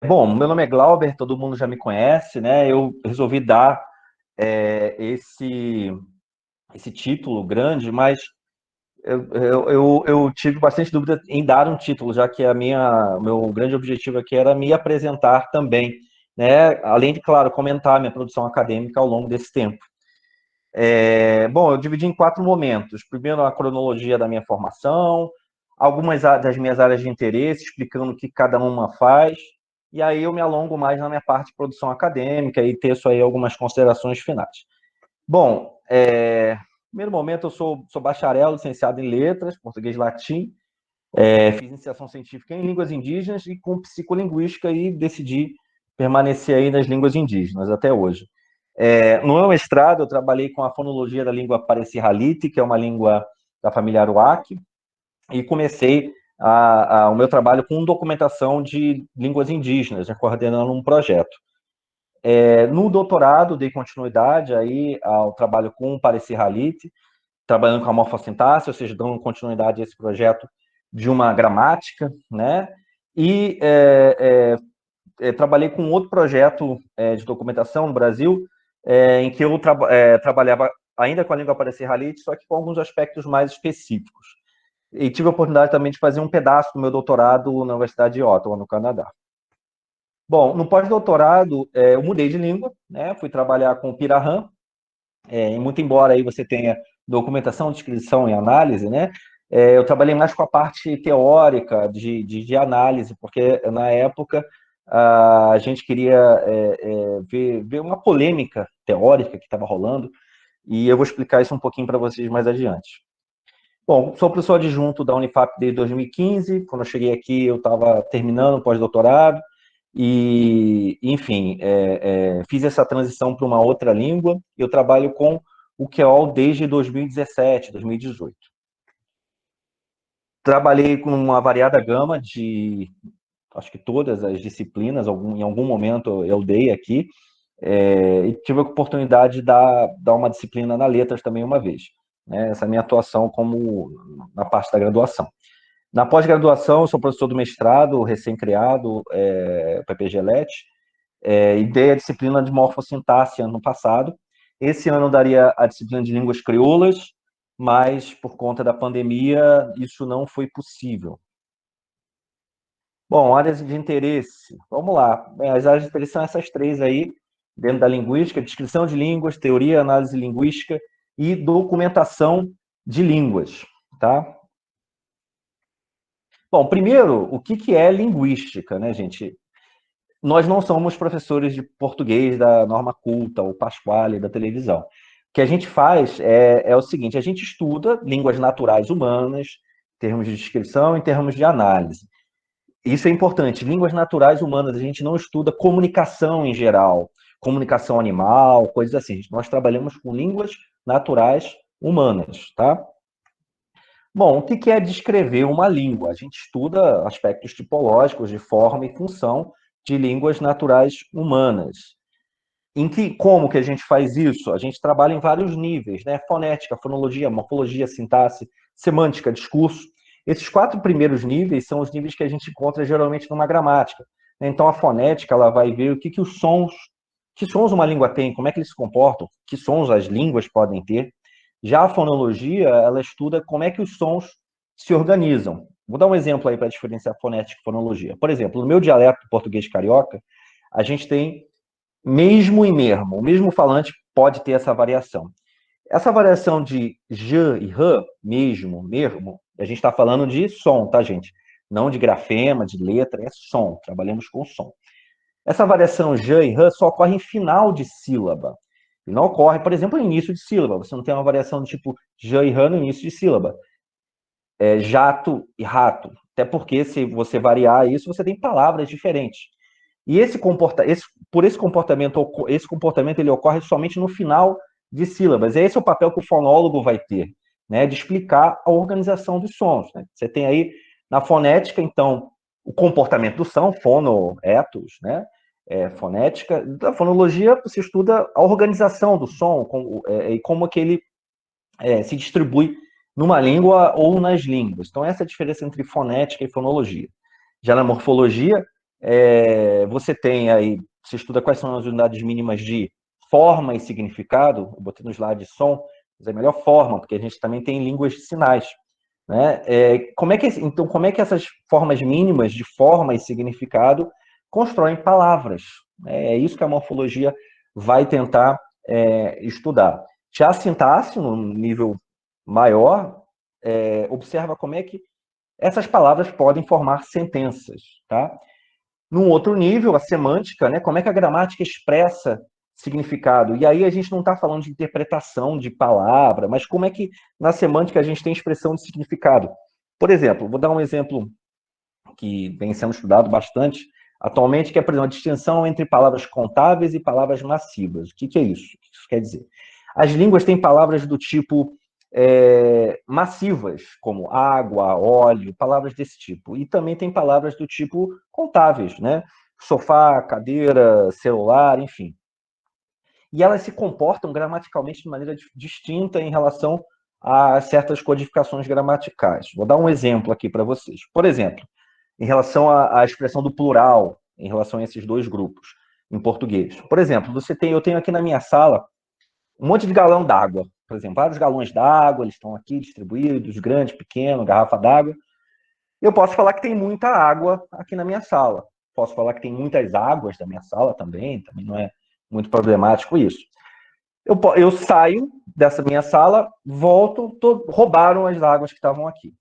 Bom, meu nome é Glauber, todo mundo já me conhece, né? Eu resolvi dar esse título grande, mas eu tive bastante dúvida em dar um título, já que o meu grande objetivo aqui era me apresentar também, né? Além de, claro, comentar minha produção acadêmica ao longo desse tempo. Bom, eu dividi em 4 momentos. Primeiro, a cronologia da minha formação, algumas das minhas áreas de interesse, explicando o que cada uma faz, e aí eu me alongo mais na minha parte de produção acadêmica e teço aí algumas considerações finais. Bom, primeiro momento, eu sou bacharel, licenciado em letras, português e latim, fiz iniciação científica em línguas indígenas e com psicolinguística e decidi permanecer aí nas línguas indígenas até hoje. No meu mestrado, eu trabalhei com a fonologia da língua Pareci-Halite, que é uma língua da família Aruac, e comecei o meu trabalho com documentação de línguas indígenas, né, coordenando um projeto. No doutorado, dei continuidade aí ao trabalho com o Pareci-Halite, trabalhando com a morfossintaxe, ou seja, dando continuidade a esse projeto de uma gramática, né? E trabalhei com outro projeto de documentação no Brasil, em que eu trabalhava ainda com a língua Pareci-Halite, só que com alguns aspectos mais específicos. E tive a oportunidade também de fazer um pedaço do meu doutorado na Universidade de Ottawa, no Canadá. Bom, no pós-doutorado, eu mudei de língua, né? Fui trabalhar com o Pirahã, e muito embora aí você tenha documentação, descrição e análise, né? Eu trabalhei mais com a parte teórica de análise, porque na época a gente queria ver uma polêmica teórica que estava rolando, e eu vou explicar isso um pouquinho para vocês mais adiante. Bom, sou professor adjunto da Unifap desde 2015. Quando eu cheguei aqui, eu estava terminando o pós-doutorado e, enfim, fiz essa transição para uma outra língua. Eu trabalho com o QEOL desde 2017, 2018. Trabalhei com uma variada gama de, acho que todas as disciplinas, em algum momento eu dei aqui, e tive a oportunidade de dar uma disciplina na letras também uma vez. Né? Essa é a minha atuação como na parte da graduação. Na pós-graduação, eu sou professor do mestrado, recém-criado, PPG-LET, e dei a disciplina de morfossintaxe ano passado. Esse ano eu daria a disciplina de línguas crioulas, mas por conta da pandemia, isso não foi possível. Bom, áreas de interesse. Vamos lá. As áreas de interesse são essas três aí, dentro da linguística: descrição de línguas, teoria, análise linguística e documentação de línguas, tá? Bom, primeiro, o que é linguística, né, gente? Nós não somos professores de português da norma culta ou Pasquale da televisão. O que a gente faz é o seguinte: a gente estuda línguas naturais humanas, em termos de descrição, em termos de análise. Isso é importante. Línguas naturais humanas, a gente não estuda comunicação em geral, comunicação animal, coisas assim. Nós trabalhamos com línguas naturais humanas, tá? Bom, o que é descrever uma língua? A gente estuda aspectos tipológicos de forma e função de línguas naturais humanas. Como que a gente faz isso? A gente trabalha em vários níveis, né? Fonética, fonologia, morfologia, sintaxe, semântica, discurso. Esses 4 primeiros níveis são os níveis que a gente encontra geralmente numa gramática. Então, a fonética, ela vai ver o que sons uma língua tem, como é que eles se comportam, que sons as línguas podem ter. Já a fonologia, ela estuda como é que os sons se organizam. Vou dar um exemplo aí para diferenciar fonética e fonologia. Por exemplo, no meu dialeto português carioca, a gente tem mesmo e mermo. O mesmo falante pode ter essa variação. Essa variação de j e r, mesmo, mermo, a gente está falando de som, tá, gente? Não de grafema, de letra, é som. Trabalhamos com som. Essa variação j e r só ocorre em final de sílaba. E não ocorre, por exemplo, no início de sílaba. Você não tem uma variação do tipo j e r no início de sílaba. Jato e rato. Até porque, se você variar isso, você tem palavras diferentes. E esse comportamento ele ocorre somente no final de sílabas. E esse é o papel que o fonólogo vai ter, né, de explicar a organização dos sons. Né? Você tem aí na fonética, então, o comportamento do som, fono, etos, né? Fonética. Na fonologia, você estuda a organização do som e como que ele se distribui numa língua ou nas línguas. Então, essa é a diferença entre fonética e fonologia. Já na morfologia, você tem aí, você estuda quais são as unidades mínimas de forma e significado. Eu botei no slide de som, mas é a melhor forma, porque a gente também tem línguas de sinais. Né? Então, como é que essas formas mínimas de forma e significado constroem palavras? É isso que a morfologia vai tentar estudar. Já a sintaxe, no nível maior, observa como é que essas palavras podem formar sentenças. Tá? Num outro nível, a semântica, né? Como é que a gramática expressa significado? E aí a gente não está falando de interpretação de palavra, mas como é que na semântica a gente tem expressão de significado? Por exemplo, vou dar um exemplo que vem sendo estudado bastante atualmente, que é, por exemplo, a distinção entre palavras contáveis e palavras massivas. O que é isso? O que isso quer dizer? As línguas têm palavras do tipo massivas, como água, óleo, palavras desse tipo. E também tem palavras do tipo contáveis, né? Sofá, cadeira, celular, enfim. E elas se comportam gramaticalmente de maneira distinta em relação a certas codificações gramaticais. Vou dar um exemplo aqui para vocês. Por exemplo, em relação à expressão do plural, em relação a esses dois grupos, em português. Por exemplo, eu tenho aqui na minha sala um monte de galão d'água, por exemplo, vários galões d'água, eles estão aqui distribuídos, grande, pequeno, garrafa d'água. Eu posso falar que tem muita água aqui na minha sala. Posso falar que tem muitas águas da minha sala também não é muito problemático isso. Eu saio dessa minha sala, volto, roubaram as águas que estavam aqui.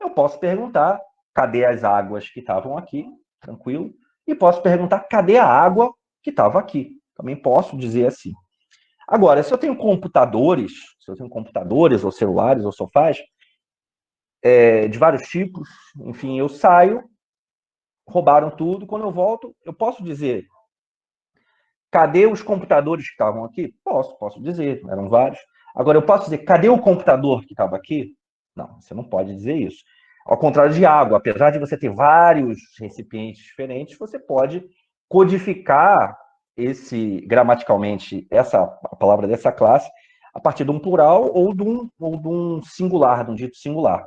Eu posso perguntar, cadê as águas que estavam aqui? Tranquilo. E posso perguntar, cadê a água que estava aqui? Também posso dizer assim. Agora, se eu tenho computadores ou celulares ou sofás, de vários tipos, enfim, eu saio, roubaram tudo, quando eu volto, eu posso dizer, cadê os computadores que estavam aqui? Posso dizer, eram vários. Agora, eu posso dizer, cadê o computador que estava aqui? Não, você não pode dizer isso. Ao contrário de água, apesar de você ter vários recipientes diferentes, você pode codificar gramaticalmente a palavra dessa classe a partir de um plural ou de um singular, de um dito singular.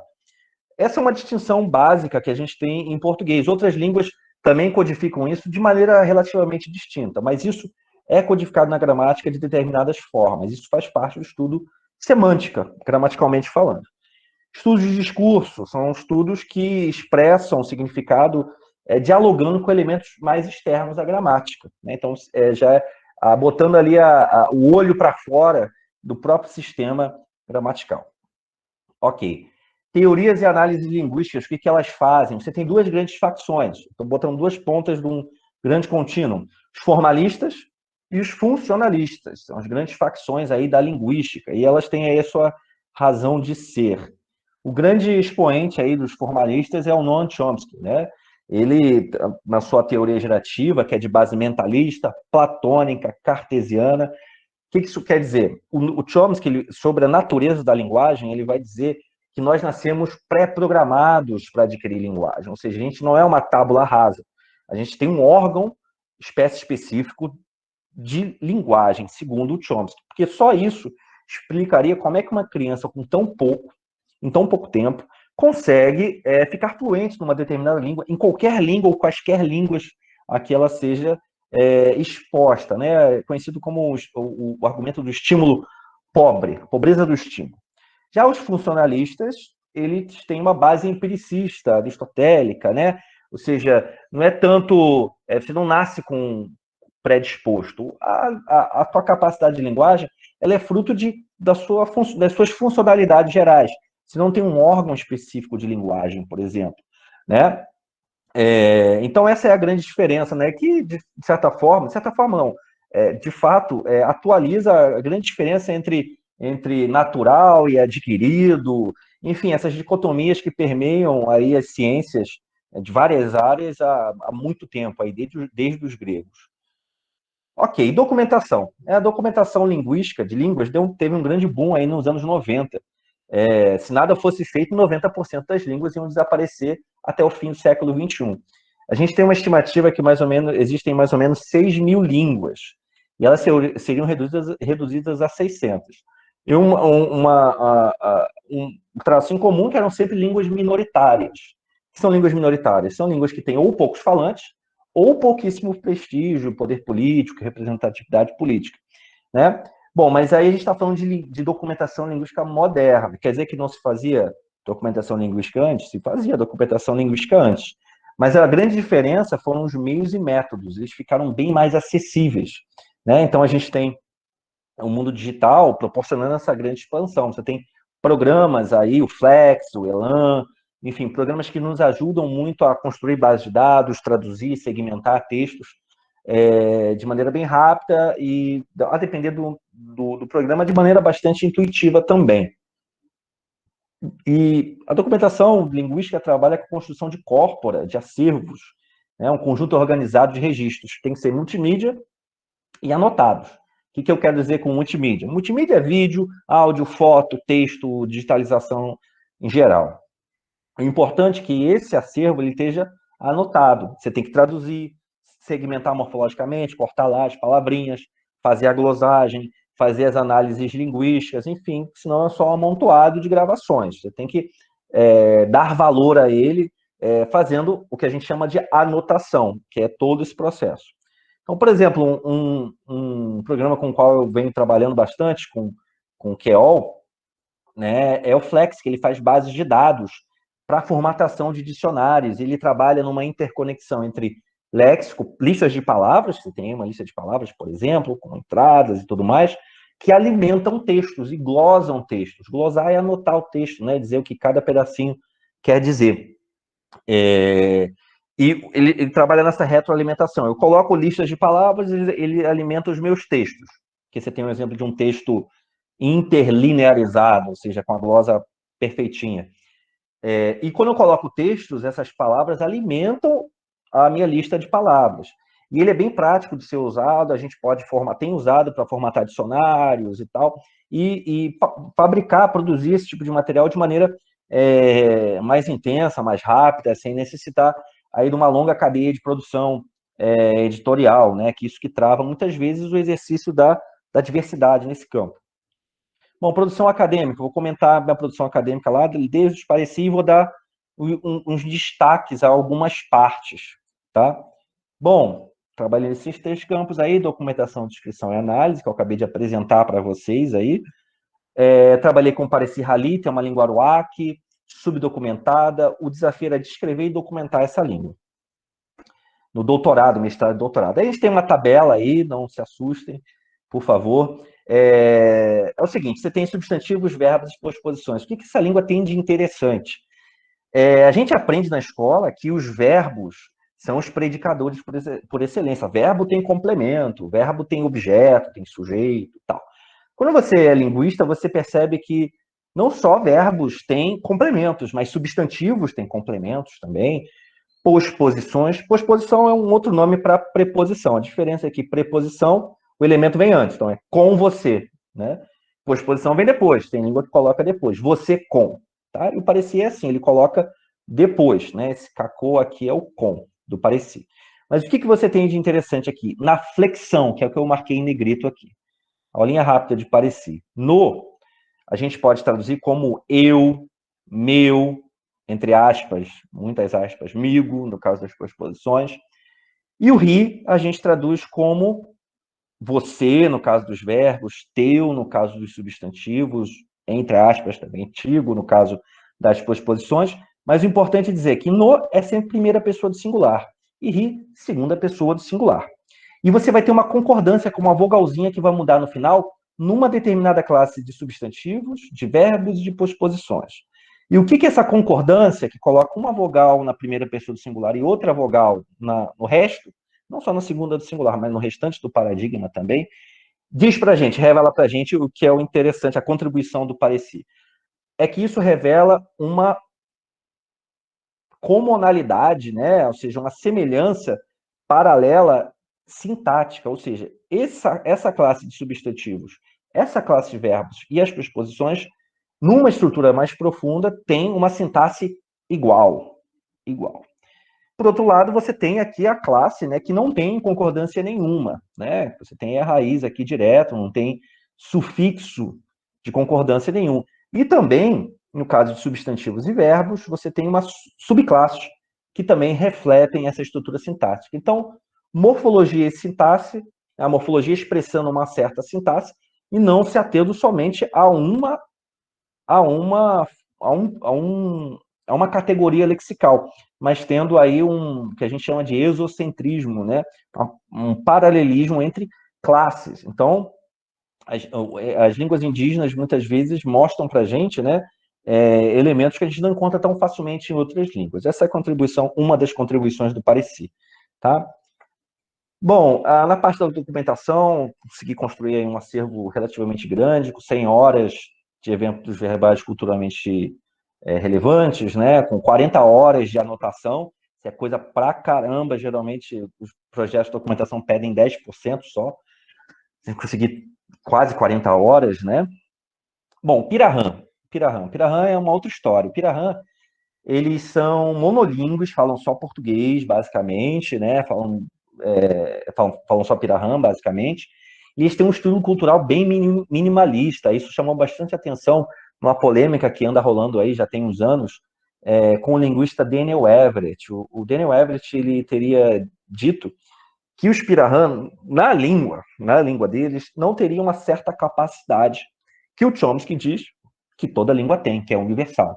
Essa é uma distinção básica que a gente tem em português. Outras línguas também codificam isso de maneira relativamente distinta, mas isso é codificado na gramática de determinadas formas. Isso faz parte do estudo semântica, gramaticalmente falando. Estudos de discurso são estudos que expressam o significado dialogando com elementos mais externos à gramática. Né? Então, botando ali o olho para fora do próprio sistema gramatical. Ok. Teorias e análises linguísticas, o que elas fazem? Você tem duas grandes facções. Estou botando duas pontas de um grande contínuo. Os formalistas e os funcionalistas. São as grandes facções aí da linguística. E elas têm aí a sua razão de ser. O grande expoente aí dos formalistas é o Noam Chomsky, né? Ele, na sua teoria gerativa, que é de base mentalista, platônica, cartesiana, o que isso quer dizer? O Chomsky, sobre a natureza da linguagem, ele vai dizer que nós nascemos pré-programados para adquirir linguagem, ou seja, a gente não é uma tábula rasa, a gente tem um órgão, espécie específico de linguagem, segundo o Chomsky, porque só isso explicaria como é que uma criança em tão pouco tempo, consegue ficar fluente numa determinada língua, em qualquer língua ou quaisquer línguas a que ela seja exposta, né? Conhecido como o argumento do estímulo pobre, pobreza do estímulo. Já os funcionalistas, eles têm uma base empiricista, aristotélica, né? Ou seja, não é tanto, você não nasce com predisposto. A tua capacidade de linguagem, ela é fruto das suas funcionalidades gerais. Você não tem um órgão específico de linguagem, por exemplo, né? Então essa é a grande diferença, né? Que de certa forma não, de fato atualiza a grande diferença entre natural e adquirido, enfim, essas dicotomias que permeiam aí as ciências de várias áreas há muito tempo, aí, desde os gregos. Ok, documentação. A documentação linguística de línguas teve um grande boom aí nos anos 90. Se nada fosse feito, 90% das línguas iam desaparecer até o fim do século XXI. A gente tem uma estimativa que existem mais ou menos 6 mil línguas, e elas seriam reduzidas a 600. E um traço em comum que eram sempre línguas minoritárias. O que são línguas minoritárias? São línguas que têm ou poucos falantes, ou pouquíssimo prestígio, poder político, representatividade política, né? Bom, mas aí a gente está falando de documentação linguística moderna. Quer dizer que não se fazia documentação linguística antes? Se fazia documentação linguística antes. Mas a grande diferença foram os meios e métodos. Eles ficaram bem mais acessíveis, né? Então a gente tem o mundo digital proporcionando essa grande expansão. Você tem programas aí, o Flex, o Elan, enfim, programas que nos ajudam muito a construir bases de dados, traduzir, segmentar textos de maneira bem rápida e, a depender do programa, de maneira bastante intuitiva também. E a documentação linguística trabalha com a construção de corpora, de acervos, né, um conjunto organizado de registros. Tem que ser multimídia e anotados. O que eu quero dizer com multimídia? Multimídia é vídeo, áudio, foto, texto, digitalização em geral. O importante é que esse acervo ele esteja anotado. Você tem que traduzir, segmentar morfologicamente, cortar lá as palavrinhas, fazer a glosagem, fazer as análises linguísticas, enfim, senão é só um amontoado de gravações. Você tem que dar valor a ele fazendo o que a gente chama de anotação, que é todo esse processo. Então, por exemplo, um programa com o qual eu venho trabalhando bastante, com o QEOL, né, é o Flex, que ele faz bases de dados para formatação de dicionários. Ele trabalha numa interconexão entre léxico, listas de palavras, você tem uma lista de palavras, por exemplo, com entradas e tudo mais, que alimentam textos e glosam textos. Glosar é anotar o texto, né, dizer o que cada pedacinho quer dizer. E ele trabalha nessa retroalimentação. Eu coloco listas de palavras e ele alimenta os meus textos. Que você tem um exemplo de um texto interlinearizado, ou seja, com a glosa perfeitinha. E quando eu coloco textos, essas palavras alimentam a minha lista de palavras. E ele é bem prático de ser usado, a gente pode tem usado para formatar dicionários e tal, e fabricar, produzir esse tipo de material de maneira mais intensa, mais rápida, sem necessitar aí de uma longa cadeia de produção editorial, né? Que isso que trava muitas vezes o exercício da diversidade nesse campo. Bom, produção acadêmica, vou comentar minha produção acadêmica lá, desde os parecidos, e vou dar uns destaques a algumas partes, tá? Bom, trabalhei nesses 3 campos aí, documentação, descrição e análise, que eu acabei de apresentar para vocês aí. Trabalhei com Pareci Rally, tem uma língua aruaque, subdocumentada, o desafio era descrever e documentar essa língua. No doutorado, mestrado e doutorado. Aí a gente tem uma tabela aí, não se assustem, por favor. É o seguinte, você tem substantivos, verbos e posposições. O que essa língua tem de interessante? A gente aprende na escola que os verbos são os predicadores por excelência. Verbo tem complemento, verbo tem objeto, tem sujeito e tal. Quando você é linguista, você percebe que não só verbos têm complementos, mas substantivos têm complementos também. Posposições. Posposição é um outro nome para preposição. A diferença é que preposição, o elemento vem antes. Então, é com você, né? Posposição vem depois. Tem língua que coloca depois. Você com, tá? E o Pareci é assim, ele coloca depois, né? Esse cacô aqui é o com, do Pareci. Mas o que você tem de interessante aqui? Na flexão, que é o que eu marquei em negrito aqui. Aulinha rápida de Pareci. No, a gente pode traduzir como eu, meu, entre aspas, muitas aspas, migo, no caso das posposições. E o ri, a gente traduz como você, no caso dos verbos, teu, no caso dos substantivos, entre aspas, também tigo, no caso das posposições. Mas o importante é dizer que no é sempre primeira pessoa do singular e ri, segunda pessoa do singular. E você vai ter uma concordância com uma vogalzinha que vai mudar no final numa determinada classe de substantivos, de verbos e de posposições. E o que é essa concordância, que coloca uma vogal na primeira pessoa do singular e outra vogal no resto, não só na segunda do singular, mas no restante do paradigma também, diz para a gente, revela para a gente o que é o interessante, a contribuição do Pareci. É que isso revela uma comunalidade, né? Ou seja, uma semelhança paralela sintática, ou seja, essa classe de substantivos, essa classe de verbos e as preposições, numa estrutura mais profunda, tem uma sintaxe igual. Por outro lado, você tem aqui a classe, né, que não tem concordância nenhuma, né? Você tem a raiz aqui direto, não tem sufixo de concordância nenhum. E também, no caso de substantivos e verbos, você tem uma subclasse que também refletem essa estrutura sintática. Então, morfologia e sintaxe, a morfologia expressando uma certa sintaxe, e não se atendo somente a uma categoria lexical, mas tendo aí que a gente chama de exocentrismo, né? Um paralelismo entre classes. Então, as línguas indígenas muitas vezes mostram para a gente, né, elementos que a gente não encontra tão facilmente em outras línguas. Essa é a contribuição, uma das contribuições do Pareci, tá? Bom, na parte da documentação, consegui construir aí um acervo relativamente grande, com 100 horas de eventos verbais culturalmente relevantes, né, com 40 horas de anotação, que é coisa pra caramba. Geralmente, os projetos de documentação pedem 10% só. Eu consegui quase 40 horas, né? Bom, Pirahã é uma outra história. O Pirahã, eles são monolíngues, falam só português, basicamente, né? Falam só Pirahã, basicamente. E eles têm um estudo cultural bem minimalista. Isso chamou bastante atenção numa polêmica que anda rolando aí já tem uns anos, com o linguista Daniel Everett. O Daniel Everett, ele teria dito que os Pirahã, na língua deles, não teriam uma certa capacidade que o Chomsky diz que toda língua tem, que é universal.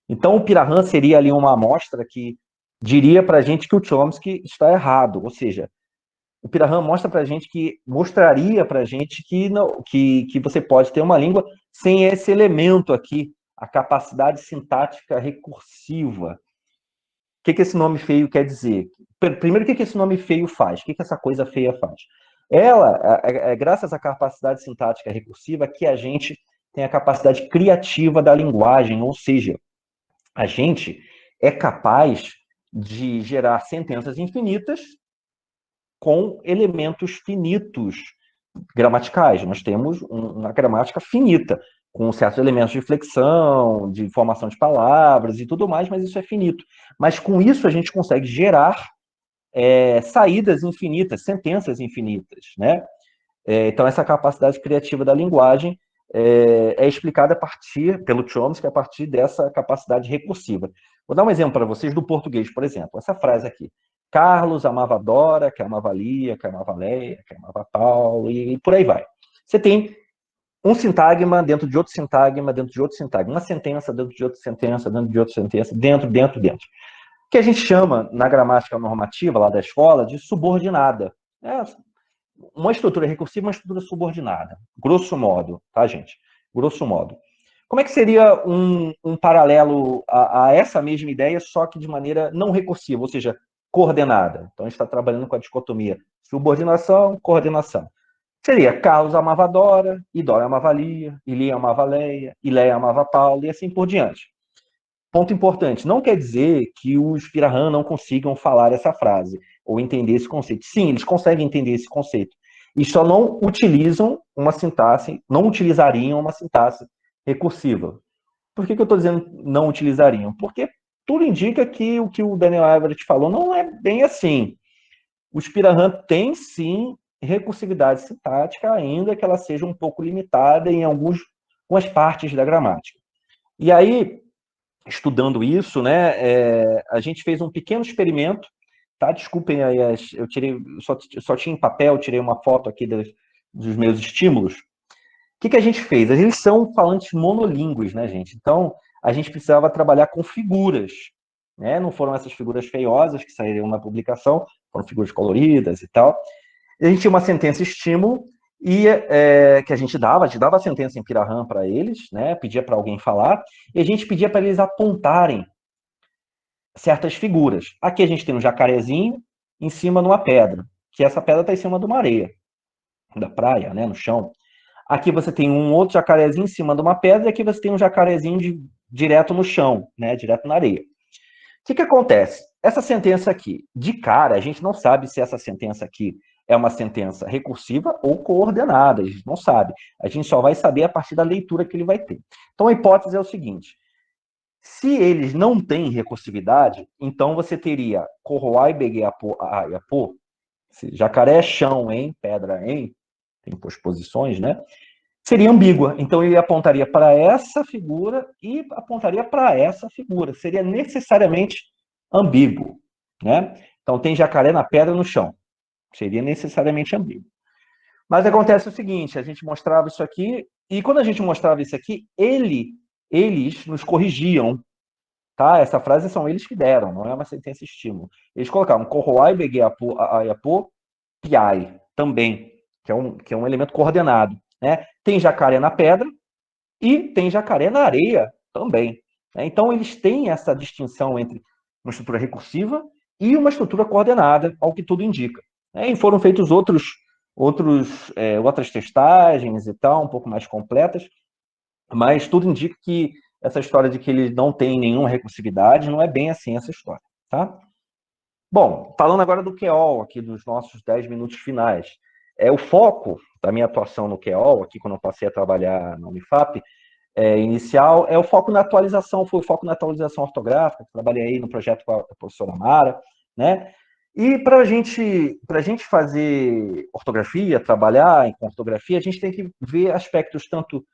Então, o Pirahã seria ali uma amostra que diria para a gente que o Chomsky está errado, ou seja, o Pirahã mostraria para a gente que, não, que você pode ter uma língua sem esse elemento aqui, a capacidade sintática recursiva. O que esse nome feio quer dizer? Primeiro, o que esse nome feio faz? O que essa coisa feia faz? Ela, graças à capacidade sintática recursiva, que a gente tem a capacidade criativa da linguagem, ou seja, a gente é capaz de gerar sentenças infinitas com elementos finitos gramaticais. Nós temos uma gramática finita, com certos elementos de flexão, de formação de palavras e tudo mais, mas isso é finito. Mas com isso a gente consegue gerar saídas infinitas, sentenças infinitas, né? Então essa capacidade criativa da linguagem é explicada pelo Chomsky, a partir dessa capacidade recursiva. Vou dar um exemplo para vocês do português, por exemplo. Essa frase aqui. Carlos amava Dora, que amava Lia, que amava Leia, que amava Paulo, e por aí vai. Você tem um sintagma dentro de outro sintagma, dentro de outro sintagma. Uma sentença dentro de outra sentença, dentro de outra sentença, dentro. Que a gente chama, na gramática normativa lá da escola, de subordinada. Uma estrutura recursiva, uma estrutura subordinada. Grosso modo, tá, gente? Grosso modo. Como é que seria um paralelo a essa mesma ideia, só que de maneira não recursiva, ou seja, coordenada? Então, a gente está trabalhando com a dicotomia subordinação, coordenação. Seria Carlos amava Dora, e Dora amava Lia, e Lia amava Leia, e Leia amava Paulo, e assim por diante. Ponto importante, não quer dizer que os Pirahã não consigam falar essa frase, ou entender esse conceito. Sim, eles conseguem entender esse conceito. E só não utilizam uma sintaxe, não utilizariam uma sintaxe recursiva. Por que eu estou dizendo não utilizariam? Porque tudo indica que o que o Daniel Everett falou não é bem assim. Os Pirahã têm, sim, recursividade sintática, ainda que ela seja um pouco limitada em algumas partes da gramática. E aí, estudando isso, né, a gente fez um pequeno experimento, tá? Desculpem aí, eu tirei, só tinha em papel, tirei uma foto aqui dos meus estímulos. O que a gente fez? Eles são falantes monolíngues, né, gente? Então, a gente precisava trabalhar com figuras, né? Não foram essas figuras feiosas que saíram na publicação, foram figuras coloridas e tal. E a gente tinha uma sentença estímulo e que a gente dava a sentença em Pirahã para eles, né? Pedia para alguém falar, e a gente pedia para eles apontarem certas figuras. Aqui a gente tem um jacarezinho em cima de uma pedra, que essa pedra está em cima de uma areia, da praia, né, no chão. Aqui você tem um outro jacarezinho em cima de uma pedra, e aqui você tem um jacarezinho direto no chão, né, direto na areia. O que acontece? Essa sentença aqui, de cara, a gente não sabe se essa sentença aqui é uma sentença recursiva ou coordenada, a gente não sabe. A gente só vai saber a partir da leitura que ele vai ter. Então, a hipótese é o seguinte: se eles não têm recursividade, então você teria Corroai, Beguiapô, Aiapô, jacaré, chão, em, pedra, em, tem posposições, né? Seria ambígua. Então, ele apontaria para essa figura e apontaria para essa figura. Seria necessariamente ambíguo, né? Então, tem jacaré na pedra no chão. Seria necessariamente ambíguo. Mas acontece o seguinte, a gente mostrava isso aqui, e quando a gente mostrava isso aqui, eles nos corrigiam, tá? Essa frase são eles que deram, não é uma sentença estímulo. Eles colocavam corroai, begueapô, aiapô, piai, também, que é um elemento coordenado, né? Tem jacaré na pedra e tem jacaré na areia também, né? Então, eles têm essa distinção entre uma estrutura recursiva e uma estrutura coordenada, ao que tudo indica, né? E foram feitos outras testagens e tal, um pouco mais completas, mas tudo indica que essa história de que ele não tem nenhuma recursividade não é bem assim essa história, tá? Bom, falando agora do QEOL, aqui dos nossos 10 minutos finais. O foco da minha atuação no QEOL, aqui quando eu passei a trabalhar na Unifap, inicial, é o foco na atualização, foi o foco na atualização ortográfica, trabalhei aí no projeto com a professora Mara, né? E para a gente fazer ortografia, trabalhar com ortografia, a gente tem que ver aspectos tanto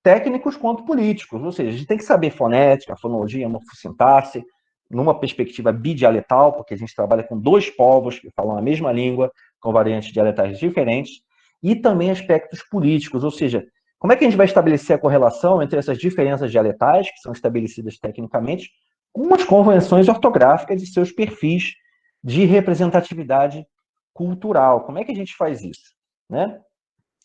técnicos quanto políticos, ou seja, a gente tem que saber fonética, fonologia, morfossintaxe, numa perspectiva bidialetal, porque a gente trabalha com dois povos que falam a mesma língua, com variantes dialetais diferentes, e também aspectos políticos, ou seja, como é que a gente vai estabelecer a correlação entre essas diferenças dialetais, que são estabelecidas tecnicamente, com as convenções ortográficas e seus perfis de representatividade cultural? Como é que a gente faz isso, né?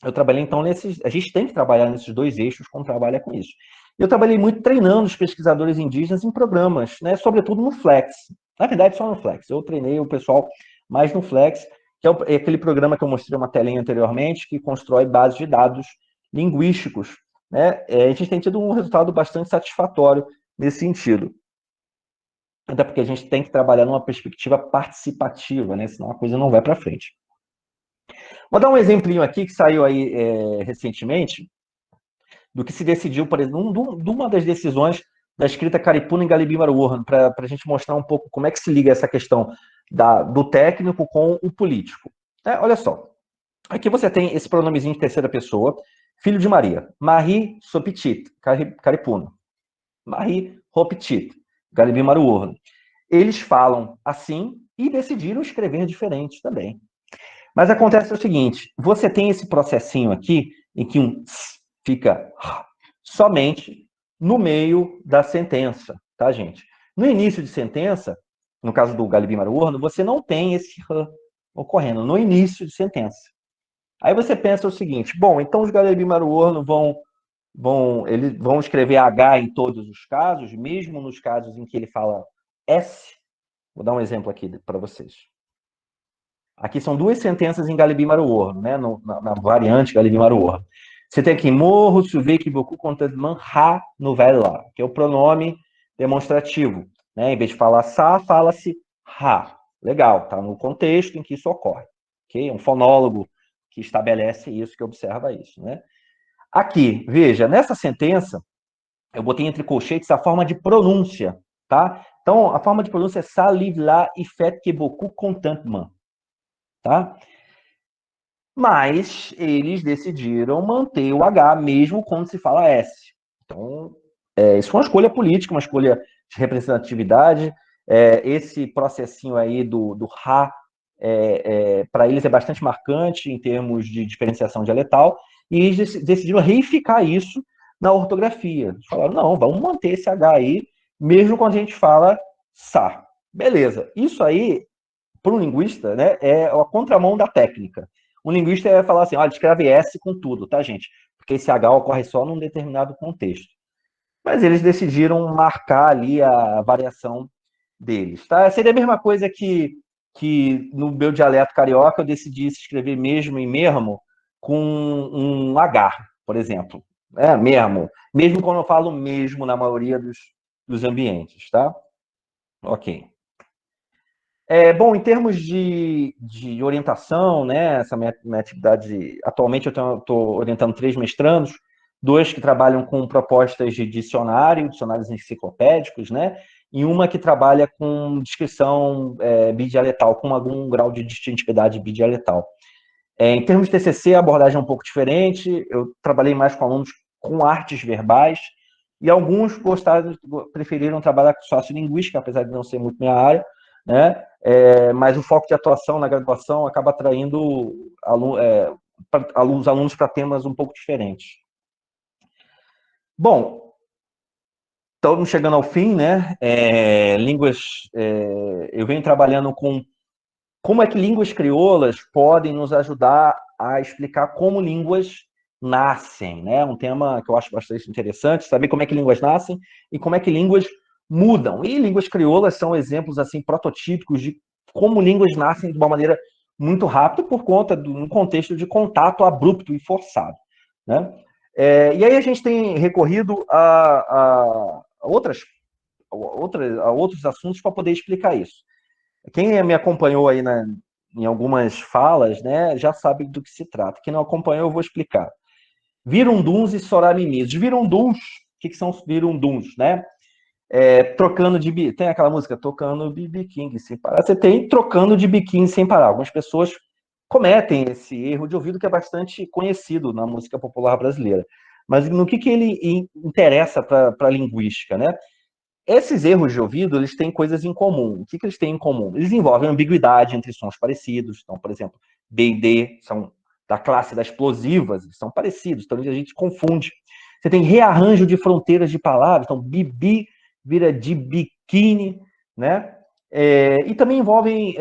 Eu trabalhei, então, a gente tem que trabalhar nesses dois eixos quando trabalha com isso. Eu trabalhei muito treinando os pesquisadores indígenas em programas, né, sobretudo no Flex. Na verdade, só no Flex. Eu treinei o pessoal mais no Flex, que é aquele programa que eu mostrei uma telinha anteriormente, que constrói bases de dados linguísticos, né? A gente tem tido um resultado bastante satisfatório nesse sentido. Até porque a gente tem que trabalhar numa perspectiva participativa, né? Senão a coisa não vai para frente. Vou dar um exemplinho aqui que saiu aí recentemente, do que se decidiu, por exemplo, de uma das decisões da escrita Caripuna em Galibi-Maruorran, para a gente mostrar um pouco como é que se liga essa questão do técnico com o político. Olha só, aqui você tem esse pronomezinho de terceira pessoa, filho de Maria, Marie Sopitit, Caripuna, Marie Ropitit, Galibi-Maruorran. Eles falam assim e decidiram escrever diferente também. Mas acontece o seguinte, você tem esse processinho aqui, em que um fica somente no meio da sentença, tá, gente? No início de sentença, no caso do Galibi-Maruorran, você não tem esse ocorrendo no início de sentença. Aí você pensa o seguinte, bom, então os Galibi-Maruorran eles vão escrever H em todos os casos, mesmo nos casos em que ele fala S. Vou dar um exemplo aqui para vocês. Aqui são duas sentenças em Galibi-Maruorran, né? Na variante Galibi-Maruorran. Você tem aqui morro, suvek, boku, contentement, ha, novela, que é o pronome demonstrativo, né? Em vez de falar sa, fala-se ha. Legal, tá no contexto em que isso ocorre. Okay? É um fonólogo que estabelece isso, que observa isso, né? Aqui, veja, nessa sentença, eu botei entre colchetes a forma de pronúncia, tá? Então, a forma de pronúncia é sa, liv, la, ifet, que, boku, contentement. Tá? Mas eles decidiram manter o H mesmo quando se fala S. Então, isso foi uma escolha política, uma escolha de representatividade. Esse processinho aí do Ra, para eles é bastante marcante em termos de diferenciação dialetal, e eles decidiram reificar isso na ortografia. Eles falaram, não, vamos manter esse H aí, mesmo quando a gente fala Sa. Beleza, isso aí para um linguista, né, é a contramão da técnica. Um linguista é falar assim, olha, escreve S com tudo, tá, gente? Porque esse H ocorre só num determinado contexto. Mas eles decidiram marcar ali a variação deles, tá? Seria a mesma coisa que no meu dialeto carioca eu decidisse escrever mesmo e mesmo com um H, por exemplo. Mesmo quando eu falo mesmo na maioria dos ambientes, tá? Ok. Bom, em termos de orientação, né, essa minha atividade, atualmente eu estou orientando 3 mestrandos, 2 que trabalham com propostas de dicionários enciclopédicos, né, e uma que trabalha com descrição bidialetal, com algum grau de distintividade bidialetal. Em termos de TCC, a abordagem é um pouco diferente, eu trabalhei mais com alunos com artes verbais, e alguns preferiram trabalhar com sociolinguística, apesar de não ser muito minha área, né? Mas o foco de atuação na graduação acaba atraindo os alunos para temas um pouco diferentes. Bom, estamos chegando ao fim, né? Eu venho trabalhando com como é que línguas crioulas podem nos ajudar a explicar como línguas nascem, né? Um tema que eu acho bastante interessante, saber como é que línguas nascem e como é que línguas mudam. E línguas crioulas são exemplos assim prototípicos de como línguas nascem de uma maneira muito rápida por conta de um contexto de contato abrupto e forçado, né? E aí a gente tem recorrido a outros assuntos para poder explicar isso. Quem me acompanhou aí em algumas falas, né, já sabe do que se trata. Quem não acompanhou, eu vou explicar. Virunduns e soramimis. Os virunduns, o que são os virunduns, né? Trocando de... Tem aquela música, tocando BB King sem parar. Você tem trocando de biquíni sem parar. Algumas pessoas cometem esse erro de ouvido que é bastante conhecido na música popular brasileira. Mas no que ele interessa para a linguística, né? Esses erros de ouvido, eles têm coisas em comum. O que eles têm em comum? Eles envolvem ambiguidade entre sons parecidos. Então, por exemplo, B e D são da classe das explosivas, são parecidos, então a gente confunde. Você tem rearranjo de fronteiras de palavras, então bibi vira de biquíni, né? E também envolvem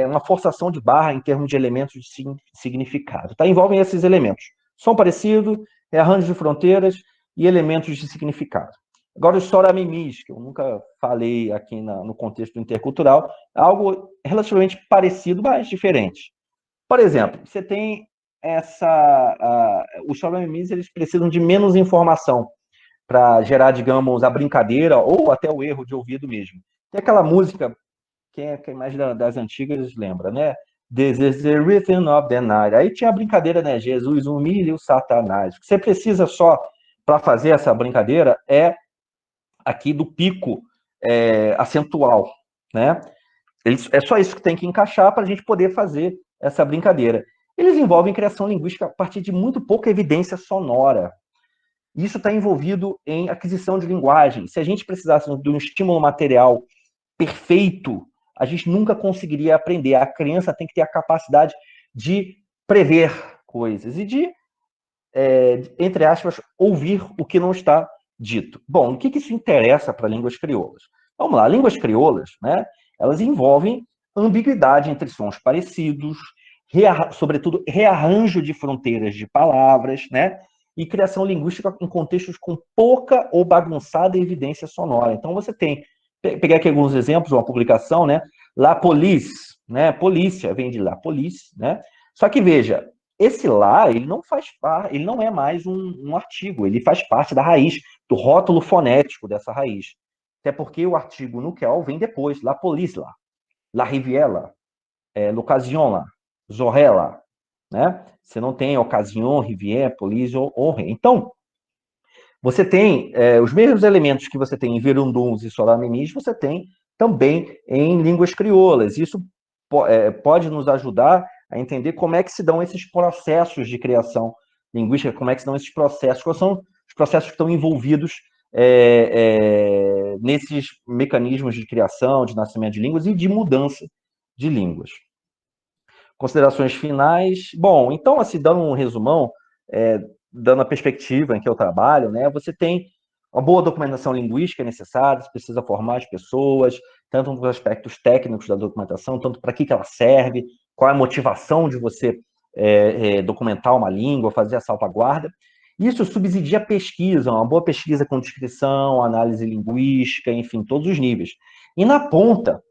uma forçação de barra em termos de elementos de significado. Tá? Envolvem esses elementos. Som parecido, rearranjo de fronteiras e elementos de significado. Agora, os soramimis, que eu nunca falei aqui no contexto intercultural, é algo relativamente parecido, mas diferente. Por exemplo, você tem os soramimis, eles precisam de menos informação para gerar, digamos, a brincadeira ou até o erro de ouvido mesmo. Tem aquela música, quem é mais das antigas lembra, né? This is the rhythm of the night. Aí tinha a brincadeira, né? Jesus humilha o Satanás. O que você precisa só para fazer essa brincadeira aqui do pico acentual, né? É só isso que tem que encaixar para a gente poder fazer essa brincadeira. Eles envolvem criação linguística a partir de muito pouca evidência sonora. Isso está envolvido em aquisição de linguagem. Se a gente precisasse de um estímulo material perfeito, a gente nunca conseguiria aprender. A criança tem que ter a capacidade de prever coisas e de, entre aspas, ouvir o que não está dito. Bom, o que isso interessa para línguas crioulas? Vamos lá, línguas crioulas, né? Elas envolvem ambiguidade entre sons parecidos, sobretudo rearranjo de fronteiras de palavras, né? E criação linguística em contextos com pouca ou bagunçada evidência sonora. Então, você tem, peguei aqui alguns exemplos, uma publicação, né? La police, né? Polícia, vem de la police, né? Só que, veja, esse lá, ele não faz parte, ele não é mais um artigo, ele faz parte da raiz, do rótulo fonético dessa raiz. Até porque o artigo nuquel vem depois, la police, la riviera, l'occasion lá, zorrela, né? Você não tem ocasião, rivière, police ou rei. Então, você tem os mesmos elementos que você tem em virunduns e soramimis, você tem também em línguas crioulas. Isso pode nos ajudar a entender como é que se dão esses processos de criação linguística, como é que se dão esses processos, quais são os processos que estão envolvidos nesses mecanismos de criação, de nascimento de línguas e de mudança de línguas. Considerações finais. Bom, então, assim, dando um resumão, dando a perspectiva em que eu trabalho, né, você tem uma boa documentação linguística necessária, você precisa formar as pessoas, tanto nos aspectos técnicos da documentação, tanto para que ela serve, qual é a motivação de você documentar uma língua, fazer a salvaguarda. Isso subsidia a pesquisa, uma boa pesquisa com descrição, análise linguística, enfim, todos os níveis. E na ponta,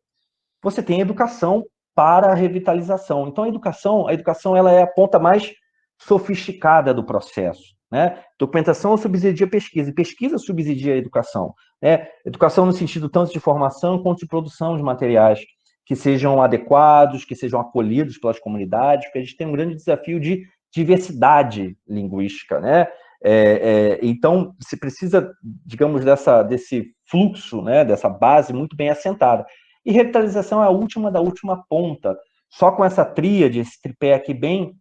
você tem a educação para a revitalização. Então, a educação ela é a ponta mais sofisticada do processo, né? Documentação subsidia a pesquisa, e pesquisa subsidia a educação, né? Educação no sentido tanto de formação quanto de produção de materiais que sejam adequados, que sejam acolhidos pelas comunidades, porque a gente tem um grande desafio de diversidade linguística, né? Então, se precisa, digamos, desse fluxo, né, dessa base muito bem assentada. E revitalização é a última da última ponta. Só com essa tríade, esse tripé aqui bem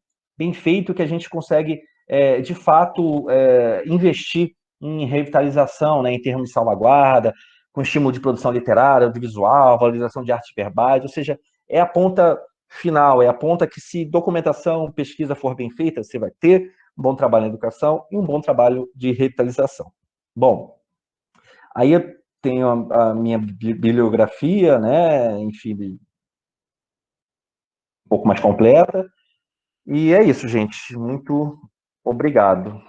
feito, que a gente consegue, de fato, investir em revitalização, né, em termos de salvaguarda, com estímulo de produção literária, audiovisual, valorização de artes verbais, ou seja, é a ponta final, é a ponta que, se documentação, pesquisa for bem feita, você vai ter um bom trabalho em educação e um bom trabalho de revitalização. Bom, aí eu tenho a minha bibliografia, né, enfim, um pouco mais completa, e é isso, gente. Muito obrigado.